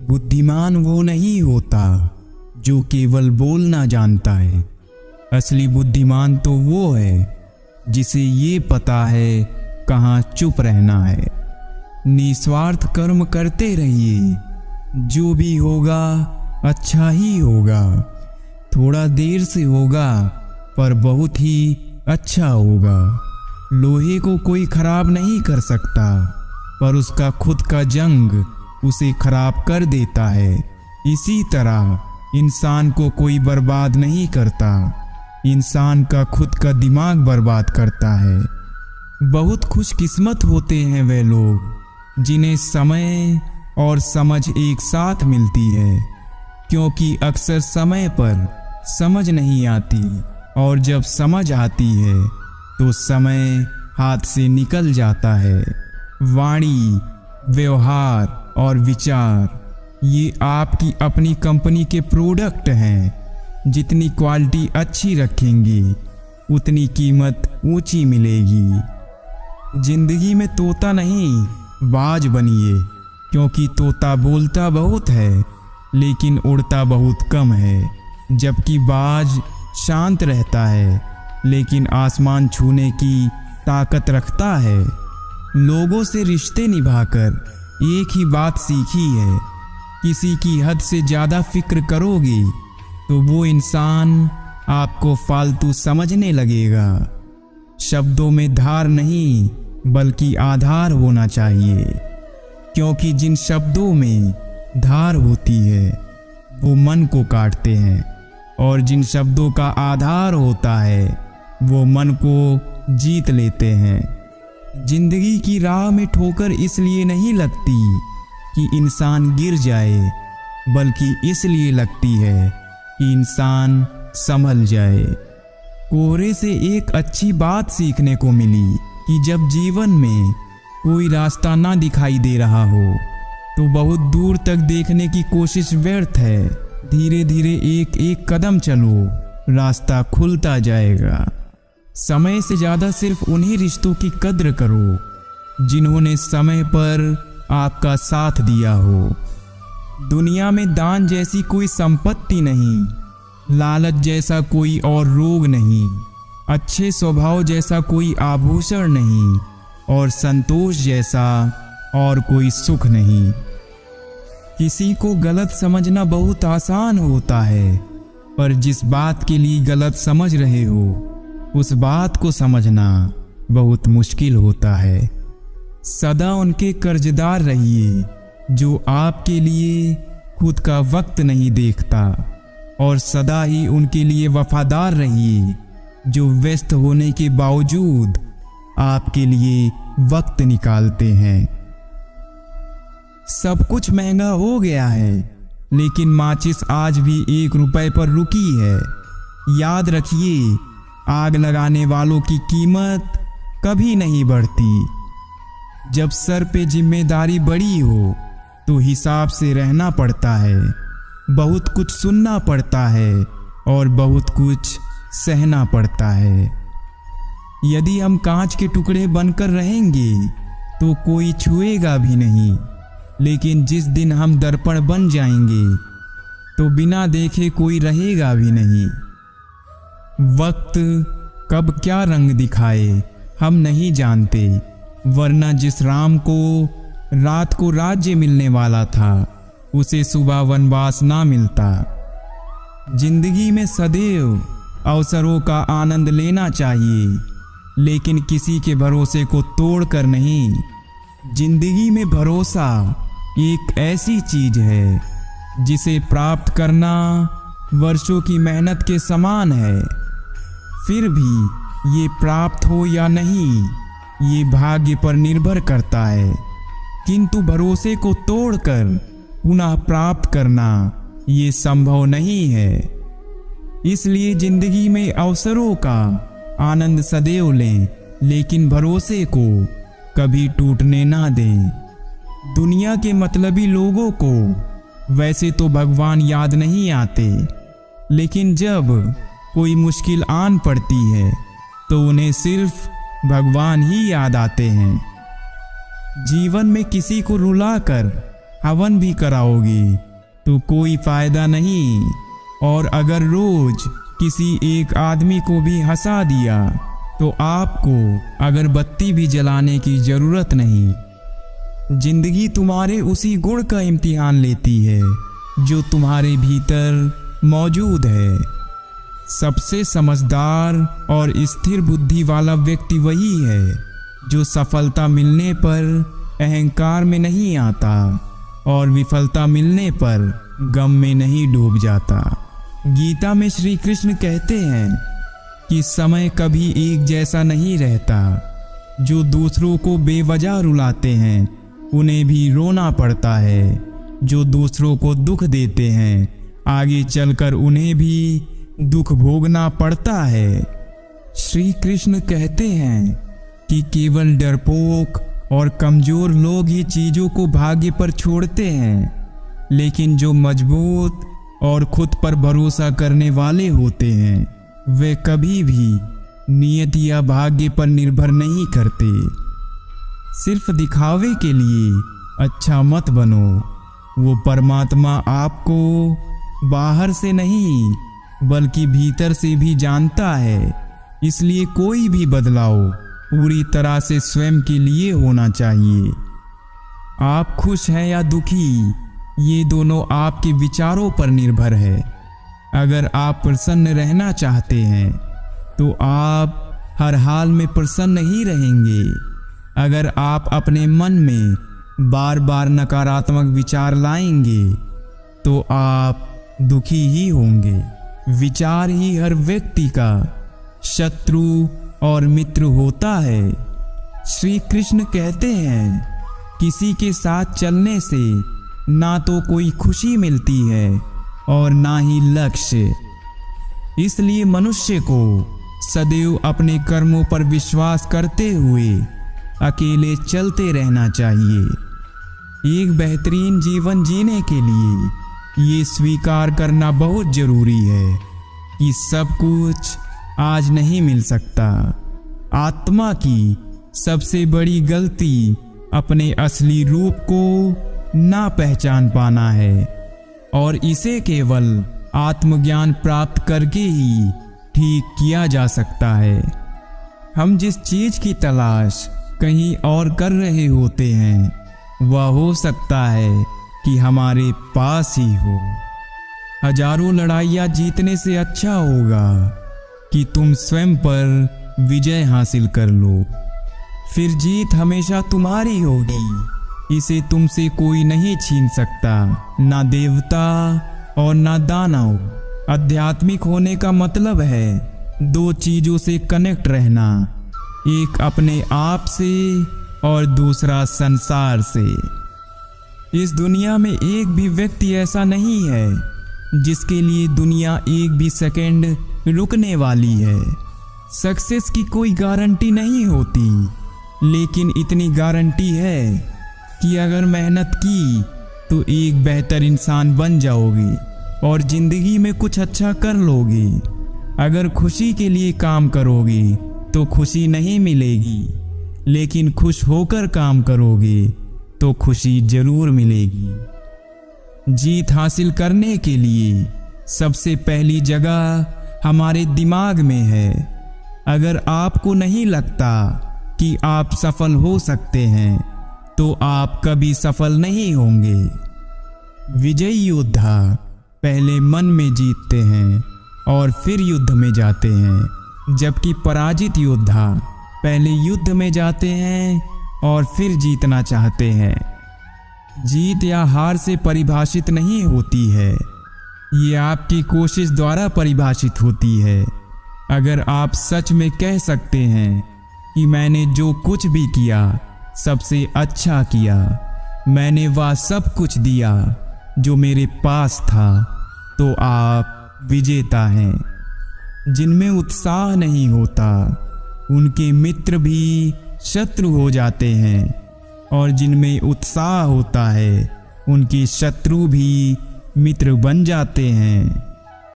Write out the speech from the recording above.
बुद्धिमान वो नहीं होता जो केवल बोलना जानता है। असली बुद्धिमान तो वो है जिसे ये पता है कहाँ चुप रहना है। निस्वार्थ कर्म करते रहिए, जो भी होगा अच्छा ही होगा। थोड़ा देर से होगा पर बहुत ही अच्छा होगा। लोहे को कोई खराब नहीं कर सकता, पर उसका खुद का जंग उसे खराब कर देता है। इसी तरह इंसान को कोई बर्बाद नहीं करता, इंसान का खुद का दिमाग बर्बाद करता है। बहुत खुशकिस्मत होते हैं वे लोग जिन्हें समय और समझ एक साथ मिलती है, क्योंकि अक्सर समय पर समझ नहीं आती और जब समझ आती है तो समय हाथ से निकल जाता है। वाणी, व्यवहार और विचार ये आपकी अपनी कंपनी के प्रोडक्ट हैं। जितनी क्वालिटी अच्छी रखेंगे उतनी कीमत ऊंची मिलेगी। जिंदगी में तोता नहीं बाज बनिए, क्योंकि तोता बोलता बहुत है लेकिन उड़ता बहुत कम है, जबकि बाज शांत रहता है लेकिन आसमान छूने की ताकत रखता है। लोगों से रिश्ते निभाकर एक ही बात सीखी है, किसी की हद से ज़्यादा फिक्र करोगे तो वो इंसान आपको फालतू समझने लगेगा। शब्दों में धार नहीं बल्कि आधार होना चाहिए, क्योंकि जिन शब्दों में धार होती है वो मन को काटते हैं और जिन शब्दों का आधार होता है वो मन को जीत लेते हैं। जिंदगी की राह में ठोकर इसलिए नहीं लगती कि इंसान गिर जाए, बल्कि इसलिए लगती है कि इंसान संभल जाए। कोहरे से एक अच्छी बात सीखने को मिली कि जब जीवन में कोई रास्ता ना दिखाई दे रहा हो तो बहुत दूर तक देखने की कोशिश व्यर्थ है। धीरे धीरे एक एक कदम चलो, रास्ता खुलता जाएगा। समय से ज़्यादा सिर्फ उन्हीं रिश्तों की कद्र करो जिन्होंने समय पर आपका साथ दिया हो। दुनिया में दान जैसी कोई संपत्ति नहीं, लालच जैसा कोई और रोग नहीं, अच्छे स्वभाव जैसा कोई आभूषण नहीं और संतोष जैसा और कोई सुख नहीं। किसी को गलत समझना बहुत आसान होता है, पर जिस बात के लिए गलत समझ रहे हो उस बात को समझना बहुत मुश्किल होता है। सदा उनके कर्जदार रहिए जो आपके लिए खुद का वक्त नहीं देखता, और सदा ही उनके लिए वफादार रहिए जो व्यस्त होने के बावजूद आपके लिए वक्त निकालते हैं। सब कुछ महंगा हो गया है, लेकिन माचिस आज भी 1 रुपए पर रुकी है। याद रखिए, आग लगाने वालों की कीमत कभी नहीं बढ़ती। जब सर पे जिम्मेदारी बड़ी हो तो हिसाब से रहना पड़ता है, बहुत कुछ सुनना पड़ता है और बहुत कुछ सहना पड़ता है। यदि हम कांच के टुकड़े बनकर रहेंगे तो कोई छुएगा भी नहीं, लेकिन जिस दिन हम दर्पण बन जाएंगे तो बिना देखे कोई रहेगा भी नहीं। वक्त कब क्या रंग दिखाए हम नहीं जानते, वरना जिस राम को रात को राज्य मिलने वाला था उसे सुबह वनवास ना मिलता। जिंदगी में सदैव अवसरों का आनंद लेना चाहिए, लेकिन किसी के भरोसे को तोड़कर नहीं। जिंदगी में भरोसा एक ऐसी चीज है जिसे प्राप्त करना वर्षों की मेहनत के समान है। फिर भी ये प्राप्त हो या नहीं ये भाग्य पर निर्भर करता है, किंतु भरोसे को तोड़कर पुनः प्राप्त करना ये संभव नहीं है। इसलिए जिंदगी में अवसरों का आनंद सदैव लें, लेकिन भरोसे को कभी टूटने ना दें। दुनिया के मतलबी लोगों को वैसे तो भगवान याद नहीं आते, लेकिन जब कोई मुश्किल आन पड़ती है तो उन्हें सिर्फ भगवान ही याद आते हैं। जीवन में किसी को रुलाकर हवन भी कराओगे तो कोई फायदा नहीं। और अगर रोज किसी एक आदमी को भी हंसा दिया तो आपको अगरबत्ती भी जलाने की जरूरत नहीं। जिंदगी तुम्हारे उसी गुण का इम्तिहान लेती है जो तुम्हारे भीतर मौजूद है। सबसे समझदार और स्थिर बुद्धि वाला व्यक्ति वही है जो सफलता मिलने पर अहंकार में नहीं आता और विफलता मिलने पर गम में नहीं डूब जाता। गीता में श्री कृष्ण कहते हैं कि समय कभी एक जैसा नहीं रहता। जो दूसरों को बेवजह रुलाते हैं उन्हें भी रोना पड़ता है। जो दूसरों को दुख देते हैं आगे चलकर उन्हें भी दुख भोगना पड़ता है। श्री कृष्ण कहते हैं कि केवल डरपोक और कमजोर लोग ही चीजों को भाग्य पर छोड़ते हैं, लेकिन जो मजबूत और खुद पर भरोसा करने वाले होते हैं वे कभी भी नियति या भाग्य पर निर्भर नहीं करते। सिर्फ दिखावे के लिए अच्छा मत बनो। वो परमात्मा आपको बाहर से नहीं बल्कि भीतर से भी जानता है। इसलिए कोई भी बदलाव पूरी तरह से स्वयं के लिए होना चाहिए। आप खुश हैं या दुखी, ये दोनों आपके विचारों पर निर्भर है। अगर आप प्रसन्न रहना चाहते हैं तो आप हर हाल में प्रसन्न ही रहेंगे। अगर आप अपने मन में बार बार नकारात्मक विचार लाएंगे तो आप दुखी ही होंगे। विचार ही हर व्यक्ति का शत्रु और मित्र होता है। श्री कृष्ण कहते हैं किसी के साथ चलने से ना तो कोई खुशी मिलती है और ना ही लक्ष्य। इसलिए मनुष्य को सदैव अपने कर्मों पर विश्वास करते हुए अकेले चलते रहना चाहिए। एक बेहतरीन जीवन जीने के लिए ये स्वीकार करना बहुत जरूरी है कि सब कुछ आज नहीं मिल सकता। आत्मा की सबसे बड़ी गलती अपने असली रूप को ना पहचान पाना है और इसे केवल आत्मज्ञान प्राप्त करके ही ठीक किया जा सकता है। हम जिस चीज की तलाश कहीं और कर रहे होते हैं वह हो सकता है कि हमारे पास ही हो। हजारों लड़ाइयाँ जीतने से अच्छा होगा कि तुम स्वयं पर विजय हासिल कर लो। फिर जीत हमेशा तुम्हारी होगी। इसे तुमसे कोई नहीं छीन सकता, ना देवता और ना दानव। आध्यात्मिक होने का मतलब है दो चीजों से कनेक्ट रहना, एक अपने आप से और दूसरा संसार से। इस दुनिया में एक भी व्यक्ति ऐसा नहीं है जिसके लिए दुनिया एक भी सेकंड रुकने वाली है। सक्सेस की कोई गारंटी नहीं होती, लेकिन इतनी गारंटी है कि अगर मेहनत की तो एक बेहतर इंसान बन जाओगे और जिंदगी में कुछ अच्छा कर लोगे। अगर खुशी के लिए काम करोगे तो खुशी नहीं मिलेगी, लेकिन खुश होकर काम करोगे तो खुशी जरूर मिलेगी। जीत हासिल करने के लिए सबसे पहली जगह हमारे दिमाग में है। अगर आपको नहीं लगता कि आप सफल हो सकते हैं तो आप कभी सफल नहीं होंगे। विजयी योद्धा पहले मन में जीतते हैं और फिर युद्ध में जाते हैं, जबकि पराजित योद्धा पहले युद्ध में जाते हैं और फिर जीतना चाहते हैं। जीत या हार से परिभाषित नहीं होती है, ये आपकी कोशिश द्वारा परिभाषित होती है। अगर आप सच में कह सकते हैं कि मैंने जो कुछ भी किया सबसे अच्छा किया, मैंने वह सब कुछ दिया जो मेरे पास था, तो आप विजेता हैं। जिनमें उत्साह नहीं होता उनके मित्र भी शत्रु हो जाते हैं, और जिनमें उत्साह होता है उनके शत्रु भी मित्र बन जाते हैं।